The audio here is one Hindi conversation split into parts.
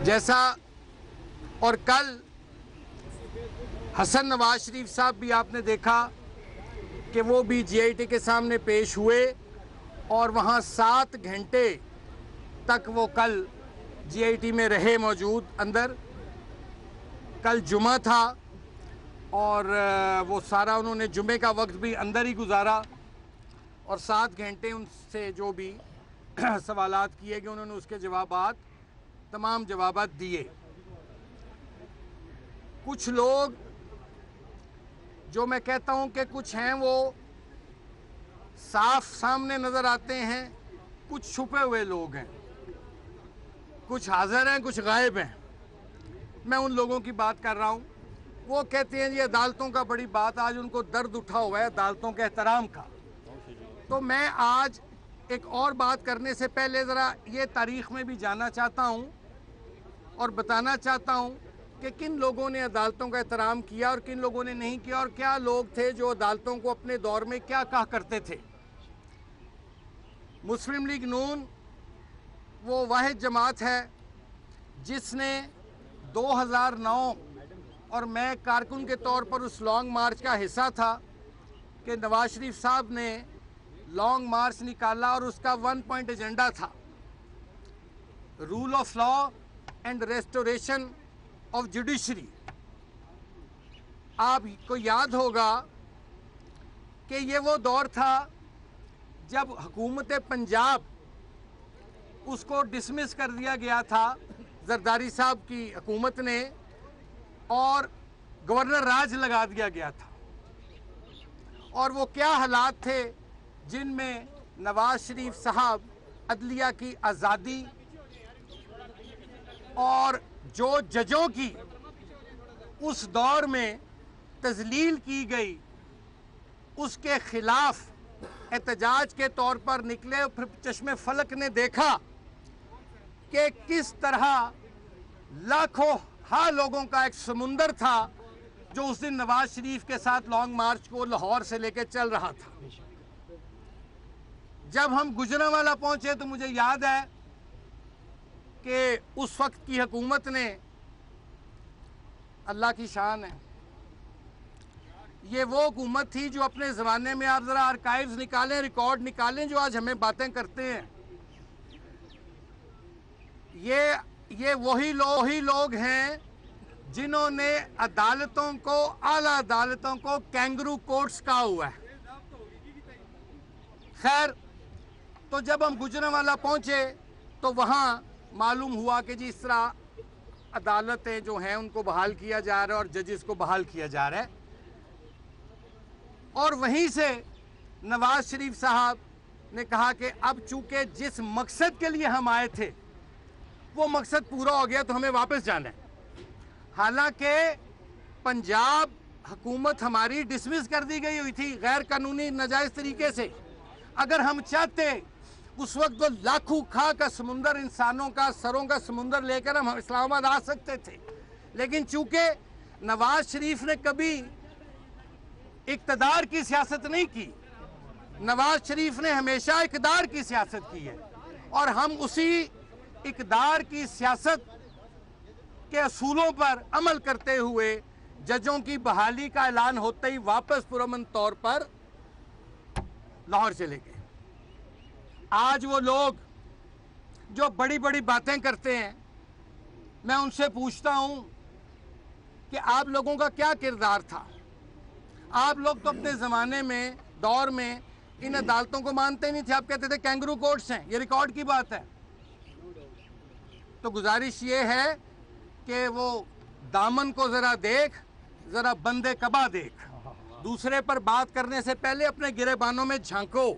जैसा और कल हसन नवाज शरीफ साहब भी आपने देखा कि वो भी GIT के सामने पेश हुए और वहाँ 7 घंटे तक वो कल GIT में रहे मौजूद अंदर। कल जुमा था और वो सारा उन्होंने जुमे का वक्त भी अंदर ही गुजारा और 7 घंटे उनसे जो भी सवालात किए गए उन्होंने उसके तमाम जवाबात दिए। कुछ लोग जो मैं कहता हूं कि कुछ हैं वो साफ सामने नज़र आते हैं, कुछ छुपे हुए लोग हैं, कुछ हाजिर हैं कुछ गायब हैं। मैं उन लोगों की बात कर रहा हूं। वो कहते हैं ये अदालतों का बड़ी बात, आज उनको दर्द उठा हुआ है अदालतों के एहतराम का। तो मैं आज एक और बात करने से पहले ज़रा ये तारीख़ में भी जाना चाहता हूं और बताना चाहता हूं कि किन लोगों ने अदालतों का एहतराम किया और किन लोगों ने नहीं किया, और क्या लोग थे जो अदालतों को अपने दौर में क्या कहा करते थे। मुस्लिम लीग नून वो वाहिद जमात है जिसने 2009 और मैं कारकुन के तौर पर उस लॉन्ग मार्च का हिस्सा था कि नवाज शरीफ साहब ने लॉन्ग मार्च निकाला और उसका 1 पॉइंट एजेंडा था rule of law and restoration of judiciary. आपको याद होगा कि ये वो दौर था जब हुकूमत पंजाब उसको डिसमिस कर दिया गया था जरदारी साहब की हुकूमत ने और गवर्नर राज लगा दिया गया था। और वो क्या हालात थे जिनमें नवाज शरीफ साहब अदलिया की आज़ादी और जो जजों की उस दौर में तजलील की गई उसके खिलाफ एहतजाज के तौर पर निकले। और फिर चश्मे फलक ने देखा कि किस तरह लाखों लोगों का एक समुंदर था जो उस दिन नवाज शरीफ के साथ लॉन्ग मार्च को लाहौर से लेकर चल रहा था। जब हम गुजरांवाला पहुंचे तो मुझे याद है कि उस वक्त की हुकूमत ने, अल्लाह की शान है, ये वो हुकूमत थी जो अपने ज़माने में, आप ज़रा आर्काइव्स निकालें, रिकॉर्ड निकालें, जो आज हमें बातें करते हैं, ये वही लोग हैं जिन्होंने अदालतों को, आला अदालतों को कैंगरू कोर्ट्स कहा हुआ है। खैर, तो जब हम गुजरांवाला पहुंचे तो वहाँ मालूम हुआ कि जी इस तरह अदालतें जो हैं उनको बहाल किया जा रहा है और जजेस को बहाल किया जा रहा है। और वहीं से नवाज शरीफ साहब ने कहा कि अब चूंकि जिस मकसद के लिए हम आए थे वो मकसद पूरा हो गया तो हमें वापस जाना है। हालांकि पंजाब हुकूमत हमारी डिसमिस कर दी गई हुई थी गैर कानूनी नाजायज तरीके से। अगर हम चाहते उस वक्त वो लाखों खा का समुंदर, इंसानों का सरों का समुंदर लेकर हम इस्लामाबाद आ सकते थे, लेकिन चूंकि नवाज शरीफ ने कभी इक़्तिदार की सियासत नहीं की, नवाज शरीफ ने हमेशा इक़्तिदार की सियासत की है और हम उसी इक़्तिदार की सियासत के असूलों पर अमल करते हुए जजों की बहाली का ऐलान होते ही वापस पुरअमन तौर पर लाहौर चले गए। आज वो लोग जो बड़ी बड़ी बातें करते हैं, मैं उनसे पूछता हूं कि आप लोगों का क्या किरदार था। आप लोग तो अपने ज़माने में, दौर में इन अदालतों को मानते नहीं थे। आप कहते थे कैंगरू कोर्ट्स हैं, ये रिकॉर्ड की बात है। तो गुजारिश ये है कि वो दामन को ज़रा देख, ज़रा बंदे कबा देख। दूसरे पर बात करने से पहले अपने गिरेबानों में झांको।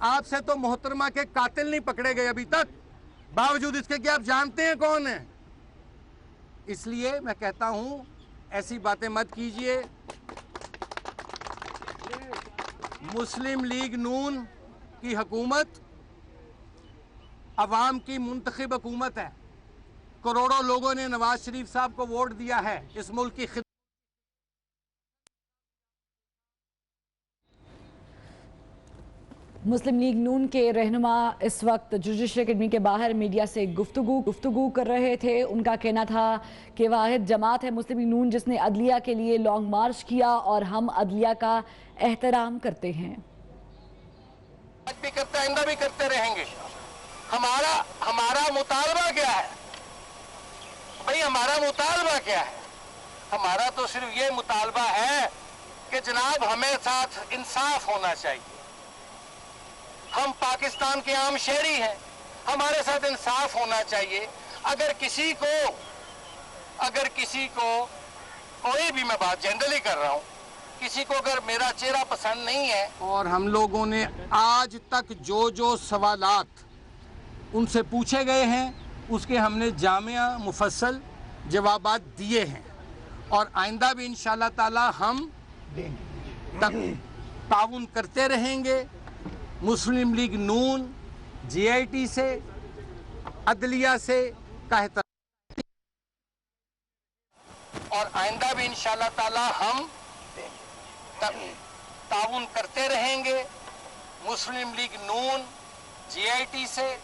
आपसे तो मोहतरमा के कातिल नहीं पकड़े गए अभी तक, बावजूद इसके कि आप जानते हैं कौन है। इसलिए मैं कहता हूं ऐसी बातें मत कीजिए। मुस्लिम लीग नून की हुकूमत अवाम की मुंतखब हुकूमत है। करोड़ों लोगों ने नवाज शरीफ साहब को वोट दिया है इस मुल्क की खिदमत। मुस्लिम लीग नून के रहनुमा इस वक्त जुडिशरी अकेडमी के बाहर मीडिया से गुफ्तगू कर रहे थे। उनका कहना था कि वाहिद जमात है मुस्लिम लीग नून जिसने अदलिया के लिए लॉन्ग मार्च किया और हम अदलिया का एहतराम करते हैं। आज भी करते, आइंदा भी करते रहेंगे। हमारा मुतालबा क्या है भाई? हमारा मुतालबा क्या है? हमारा तो सिर्फ ये मुतालबा है कि जनाब हमें साथ इंसाफ होना चाहिए। हम पाकिस्तान के आम शहरी हैं, हमारे साथ इंसाफ होना चाहिए। अगर किसी को कोई भी, मैं बात जनरली कर रहा हूं, किसी को अगर मेरा चेहरा पसंद नहीं है, और हम लोगों ने आज तक जो सवालात उनसे पूछे गए हैं उसके हमने जामिया मुफस्सल जवाबात दिए हैं और आइंदा भी इंशाअल्लाह ताला हम ताउन करते रहेंगे। मुस्लिम लीग नून जीआईटी से, अदलिया से का एहतराम और आइंदा भी इंशाअल्लाह ताला हम ताउन करते रहेंगे। मुस्लिम लीग नून जीआईटी से,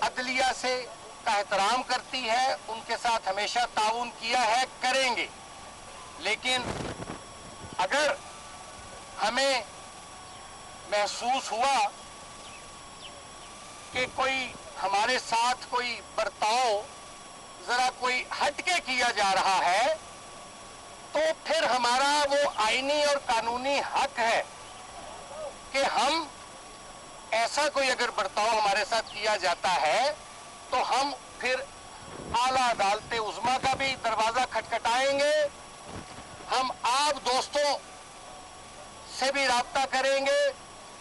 अदलिया से का एहतराम करती है, उनके साथ हमेशा ताउन किया है, करेंगे। लेकिन अगर हमें महसूस हुआ कि कोई हमारे साथ कोई बर्ताव जरा कोई हटके किया जा रहा है, तो फिर हमारा वो आईनी और कानूनी हक है कि हम ऐसा कोई अगर बर्ताव हमारे साथ किया जाता है तो हम फिर आला अदालत उज़्मा का भी दरवाजा खटखटाएंगे। हम आप दोस्तों से भी राब्ता करेंगे,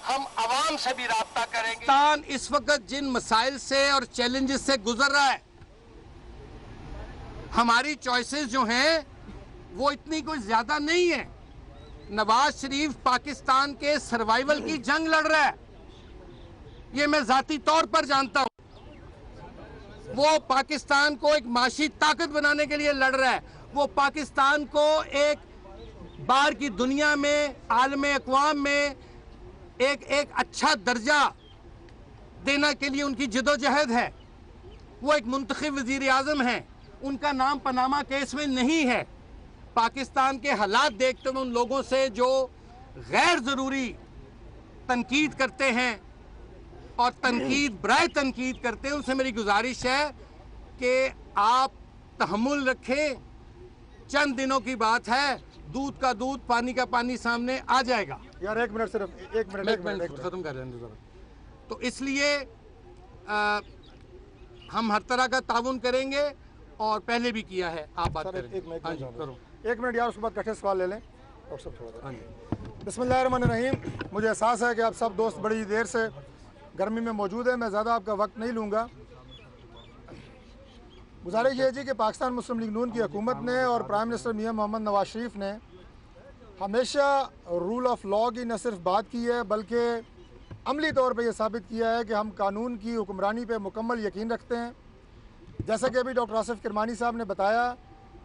हम आवाम से भी राब्ता करेंगे। पाकिस्तान इस वक्त जिन मसाइल से और चैलेंजेस से गुजर रहा है, हमारी चॉइसेस जो हैं वो इतनी कोई ज्यादा नहीं है। नवाज शरीफ पाकिस्तान के सर्वाइवल की जंग लड़ रहा है, ये मैं जाती तौर पर जानता हूं। वो पाकिस्तान को एक माशी ताकत बनाने के लिए लड़ रहा है। वो पाकिस्तान को एक बाहर की दुनिया में, आलमे अक़वाम में एक अच्छा दर्जा देने के लिए उनकी जदोजहद है। वो एक मुंतखब वज़ीर आज़म हैं, उनका नाम पनामा केस में नहीं है। पाकिस्तान के हालात देखते हुए उन लोगों से जो गैर ज़रूरी तनकीद करते हैं और बराए तनकीद करते हैं, उनसे मेरी गुजारिश है कि आप तहम्मुल रखें। चंद दिनों की बात है, दूध का दूध, पानी का पानी सामने आ जाएगा। यार एक मिनट, सिर्फ एक मिनट खत्म कर लेंगे। तो इसलिए हम हर तरह का ताउन करेंगे और पहले भी किया है। आप बात करें। एक मिनट यार, उसके बाद कठे सवाल ले लें और सब थोड़ा। बिस्मिल्लाहिर्रहमानिर्रहीम। मुझे एहसास है कि आप सब दोस्त बड़ी देर से गर्मी में मौजूद है, मैं ज़्यादा आपका वक्त नहीं लूँगा। गुजारिश ये जी कि पाकिस्तान मुस्लिम लीग नून की हुकूमत ने और प्राइम मिनिस्टर मियां मोहम्मद नवाज शरीफ ने हमेशा रूल ऑफ लॉ की न सिर्फ बात की है बल्कि अमली तौर पर यह साबित किया है कि हम कानून की हुक्मरानी पर मुकम्मल यकीन रखते हैं। जैसा कि अभी डॉक्टर आसिफ किरमानी साहब ने बताया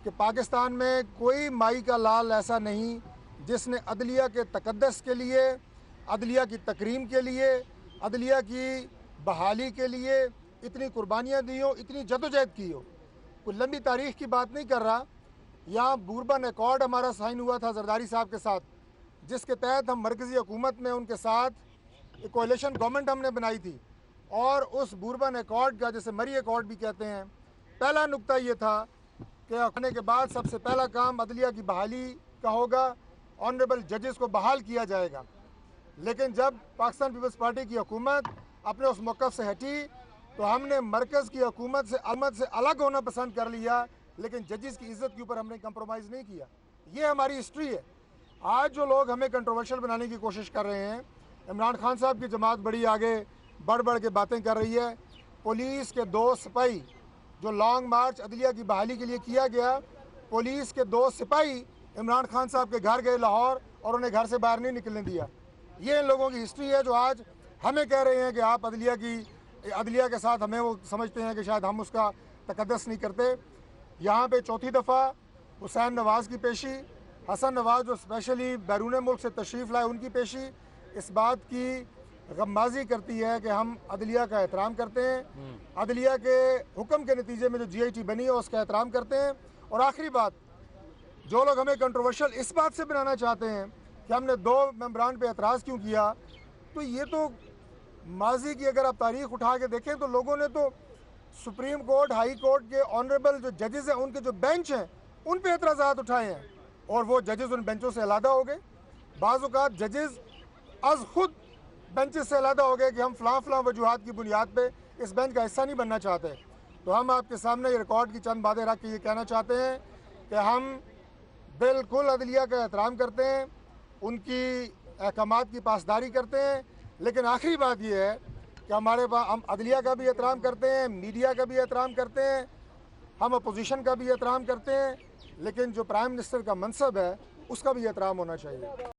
कि पाकिस्तान में कोई माई का लाल ऐसा नहीं जिसने अदलिया के तकद्दस के लिए, अदलिया की तकरीम के लिए, अदलिया की बहाली के लिए इतनी कुर्बानियाँ दी हो, इतनी जदोजहद की हो। कोई लंबी तारीख़ की बात नहीं कर रहा। यहाँ बूरबन एकॉर्ड हमारा साइन हुआ था जरदारी साहब के साथ, जिसके तहत हम मरकज़ी हुकूमत में उनके साथ एक कोalition गवर्नमेंट हमने बनाई थी। और उस बूरबन एकॉर्ड का, जैसे मरी एकॉर्ड भी कहते हैं, पहला नुक्ता ये था कि आने के बाद सबसे पहला काम अदलिया की बहाली का होगा, ऑनरेबल जजेस को बहाल किया जाएगा। लेकिन जब पाकिस्तान पीपल्स पार्टी की हुकूमत अपने उस मौक़िफ़ से हटी तो हमने मरकज़ की हुकूमत से अलग होना पसंद कर लिया, लेकिन जजेस की इज़्ज़त के ऊपर हमने कंप्रोमाइज़ नहीं किया। ये हमारी हिस्ट्री है। आज जो लोग हमें कंट्रोवर्शियल बनाने की कोशिश कर रहे हैं, इमरान खान साहब की जमात बड़ी आगे बढ़ के बातें कर रही है। पुलिस के 2 सिपाही जो लॉन्ग मार्च अदलिया की बहाली के लिए किया गया, पुलिस के 2 सिपाही इमरान खान साहब के घर गए लाहौर और उन्हें घर से बाहर नहीं निकलने दिया। ये इन लोगों की हिस्ट्री है जो आज हमें कह रहे हैं कि आप अदलिया के साथ, हमें वो समझते हैं कि शायद हम उसका तकद्दस नहीं करते। यहाँ पे चौथी दफ़ा हुसैन नवाज़ की पेशी, हसन नवाज़ जो स्पेशली बैरून मुल्क से तशरीफ़ लाए उनकी पेशी, इस बात की गमबाजी करती है कि हम अदलिया का एहतराम करते हैं, अदलिया के हुक्म के नतीजे में जो GIT बनी है उसका एहतराम करते हैं। और आखिरी बात, जो लोग हमें कंट्रोवर्शियल इस बात से बनाना चाहते हैं कि हमने 2 मेंबरान पे एतराज़ क्यों किया, तो ये तो माजी की अगर आप तारीख उठा के देखें तो लोगों ने तो सुप्रीम कोर्ट, हाई कोर्ट के ऑनरेबल जो जजेस हैं उनके जो बेंच हैं उन पे एतराज़ात उठाए हैं और वो जजेस उन बेंचों से अलहदा हो गए। बाज़ औक़ात जजेस आज खुद बेंचेस से अलहदा हो गए कि हम फ़लाँ वजूहात की बुनियाद पे इस बेंच का हिस्सा नहीं बनना चाहते। तो हम आपके सामने ये रिकॉर्ड की चंद बातें रख के ये कहना चाहते हैं कि हम बिल्कुल अदलिया का एहतराम करते हैं, उनकी अहकामात की पासदारी करते हैं, लेकिन आखिरी बात ये है कि हमारे पास हम अदलिया का भी एहतराम करते हैं, मीडिया का भी एहतराम करते हैं, हम अपोजिशन का भी एहतराम करते हैं, लेकिन जो प्राइम मिनिस्टर का मनसब है उसका भी एहतराम होना चाहिए।